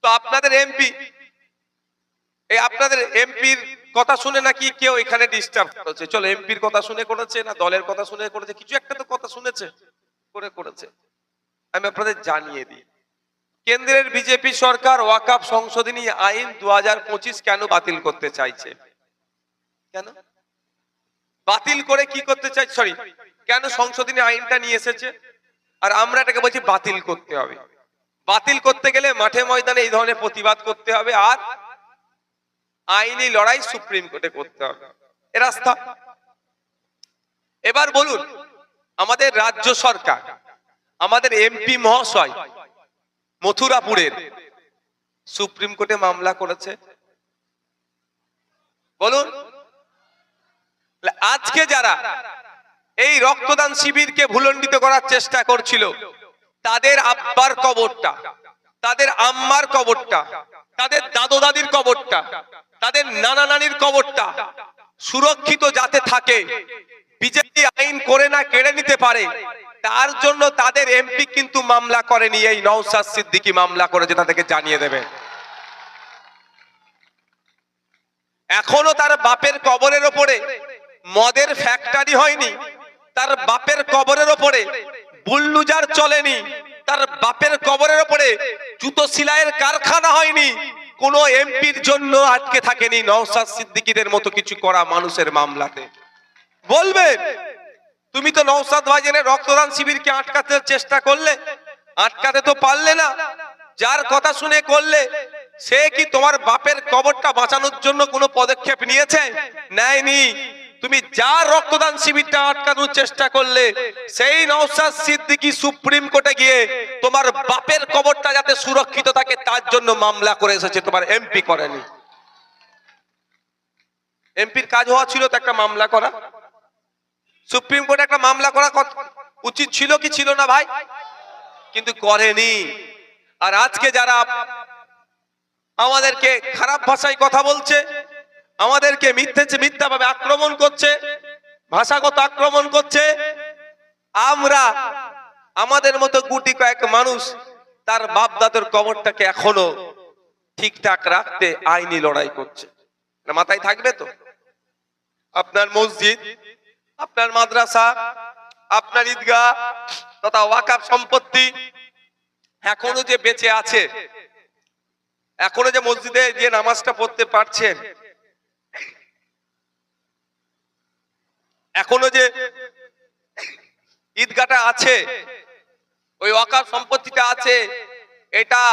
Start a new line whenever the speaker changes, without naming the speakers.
তো আপনাদের এমপি, এই আপনাদের এমপির কথা শুনে নাকি কেউ এখানে ডিস্টার্ব করেছে। চলো এমপির কথা শুনে করেছে না দলের কথা শুনে করেছে, কিছু একটা তো কথা শুনেছে করেছে। আমি আপনাদের জানিয়ে দিই, কেন্দ্রের বিজেপি সরকার ওয়াকফ সংশোধনী আইন 2025 কেন বাতিল করতে চাইছে? কেন বাতিল করে কি করতে চাই, সরি, কেন সংশোধনী আইনটা নিয়ে এসেছে? আর আমরা এটাকে বলছি বাতিল করতে হবে। বাতিল করতে গেলে মাঠে ময়দানে এই ধরনের প্রতিবাদ করতে হবে, আর আইনি লড়াই সুপ্রিম কোর্টে করতে হবে, এ রাস্তা। এবার বলুন, আমাদের রাজ্য সরকার, আমাদের এমপি মহাশয় মথুরাপুরের সুপ্রিম কোর্টে মামলা করেছে, বলুন। আজকে যারা এই রক্তদান শিবিরকে ভুলণ্ডিত করার চেষ্টা করছিল, তাদের আব্বার কবরটা, তাদের আম্মার কবরটা, তাদের দাদু দাদির কবরটা, তাদের নানা নানির কবরটা সুরক্ষিত যাতে থাকে, বিজেপি আইন করে না কেড়ে নিতে পারে, তার জন্য তাদের এমপি কিন্তু মামলা করেনি, এই নওশাদ সিদ্দিকী মামলা করেছে, তাদেরকে জানিয়ে দেবে। এখনো তার বাপের কবরের ওপরে মদের ফ্যাক্টরি হয়নি, তার বাপের কবরের ওপরে বুলডোজার চলেনি, তার বাপের কবরের ওপরে জুতো সেলাইয়ের কারখানা হয়নি, কোন এমপির জন্য আটকে থাকেনি নওশাদ সিদ্দিকীদের মতো কিছু করা মানুষের মামলাতে। বলবেন তুমি তো নওশাদ ভাইজানের রক্তদান শিবিরকে আটকাতে চেষ্টা করলে, আটকাতে তো পারলে না, যার কথা শুনে করলে সে কি তোমার বাপের কবরটা বাঁচানোর জন্য কোনো পদক্ষেপ নিয়েছে? নেয়নি। তুমি যার রক্তদান শিবিরটা আটকানোর চেষ্টা করলে, সেই নওশাদ সিদ্দিকী সুপ্রিম কোর্টে গিয়ে তোমার বাপের কবরটা যাতে সুরক্ষিত থাকে তার জন্য মামলা করে এসেছে, তোমার এমপি করেনি। এমপির কাজ হওয়া ছিল তো একটা মামলা করা, সুপ্রিম কোর্টে একটা মামলা করা উচিত ছিল কি ছিল না ভাই? কিন্তু করেনি। আর আজকে যারা আমাদেরকে খারাপ ভাষায় কথা বলছে, আমাদেরকে মিথ্যাভাবে আক্রমণ করছে, ভাষাগত আক্রমণ করছে, আমরা আমাদের মতো গুটি কয়েক মানুষ তার বাপ দাদার কবরটাকে এখনো ঠিকঠাক রাখতে আইনি লড়াই করছে। মাথায় থাকবে তো? আপনার মসজিদ, আপনার মাদ্রাসা, আপনার ঈদগাহ তথা ওয়াকফ সম্পত্তি এখনো যে বেঁচে আছে, এখনো যে মসজিদে যে নামাজটা পড়তে পারছেন, এখনো যে ঈদগাহটা আছে, ওই ওয়াকফ সম্পত্তিটা আছে, এটা